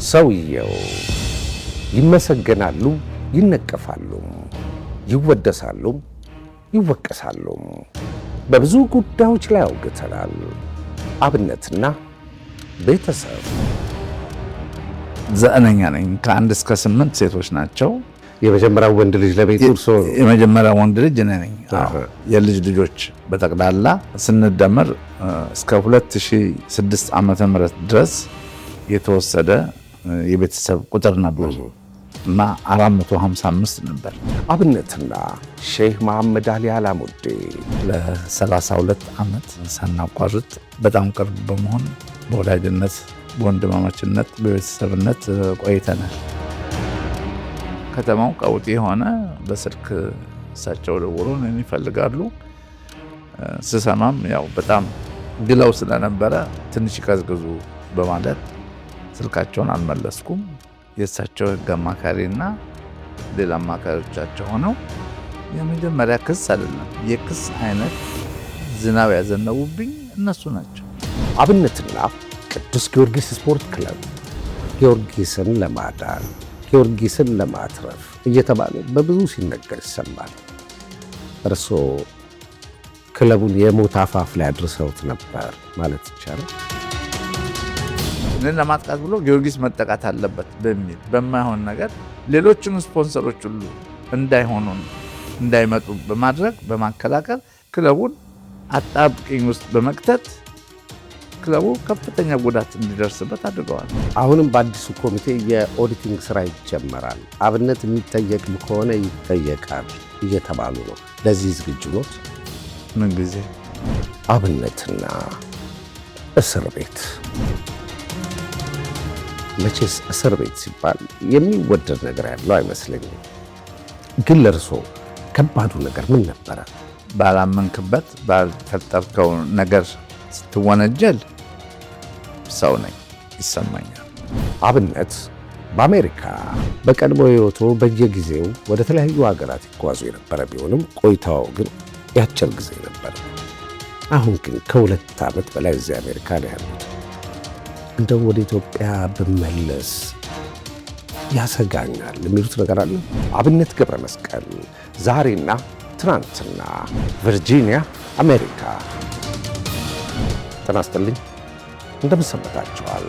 ሰውየው ይመሰገናሉ፣ ይነቀፋሉ፣ ይወደሳሉ፣ ይወቀሳሉ። በብዙ ጉዳዮች ላይ አውግተናል። አብነትና ቤተሰብ። ዘጠነኛ ነኝ። ከ1 እስከ 8 ሴቶች ናቸው። የመጀመሪያው ወንድ ልጅ ለቤቱ እርሶ? የመጀመሪያው ወንድ ልጅ እኔ ነኝ። የልጅ ልጆች በጠቅላላ ስንደምር እስከ 2006 ዓመተ ምህረት ድረስ የተወሰደ የቤተሰብ ቁጥር ነበር እና 455 ነበር። አብነትና ሼህ መሐመድ አሊ አላሙዲ ለ32 ዓመት ሳናቋርጥ በጣም ቅርብ በመሆን በወዳጅነት፣ በወንድማማችነት፣ በቤተሰብነት ቆይተናል። ከተማው ቀውጢ የሆነ በስልክ እሳቸው ደውሉን ይፈልጋሉ። ስሰማም ያው በጣም ግለው ስለነበረ ትንሽ ይቀዝቅዙ በማለት ስልካቸውን አልመለስኩም። የእሳቸው ሕግ አማካሪና ሌላ አማካሪዎቻቸው ሆነው የመጀመሪያ ክስ አይደለም የክስ አይነት ዝናብ ያዘነቡብኝ እነሱ ናቸው። አብነትና ቅዱስ ጊዮርጊስ ስፖርት ክለብ ጊዮርጊስን ለማዳን ጊዮርጊስን ለማትረፍ እየተባለ በብዙ ሲነገር ይሰማል። እርስዎ ክለቡን የሞት አፋፍ ላይ አድርሰውት ነበር ማለት ይቻላል። እኔን ለማጥቃት ብሎ ጊዮርጊስ መጠቃት አለበት በሚል በማይሆን ነገር ሌሎችን ስፖንሰሮች ሁሉ እንዳይመጡ በማድረግ በማከላከል ክለቡን አጣብቂኝ ውስጥ በመክተት ክለቡ ከፍተኛ ጉዳት እንዲደርስበት አድርገዋል። አሁንም በአዲሱ ኮሚቴ የኦዲቲንግ ስራ ይጀመራል። አብነት የሚጠየቅ ከሆነ ይጠየቃል እየተባሉ ነው። ለዚህ ዝግጁ ኖት? ምን ጊዜ አብነትና እስር ቤት። መቼስ እስር ቤት ሲባል የሚወደድ ነገር ያለው አይመስለኝም። ግን ለእርሶ ከባዱ ነገር ምን ነበረ? ባላመንክበት ባልፈጠርከው ነገር ስትወነጀል ሰው ነኝ ይሰማኛል። አብነት በአሜሪካ በቀድሞ ሕይወቶ በየጊዜው ወደ ተለያዩ ሀገራት ይጓዙ የነበረ ቢሆንም ቆይታው ግን ያጭር ጊዜ ነበር። አሁን ግን ከ2 ዓመት በላይ እዚህ አሜሪካ ነው ያሉት። እንደው ወደ ኢትዮጵያ ብመለስ ያሰጋኛል የሚሉት ነገር አለ? አብነት ገብረ መስቀል ዛሬና ትናንትና ቨርጂኒያ አሜሪካ። ጤና ይስጥልኝ፣ እንደምን ሰንብታችኋል?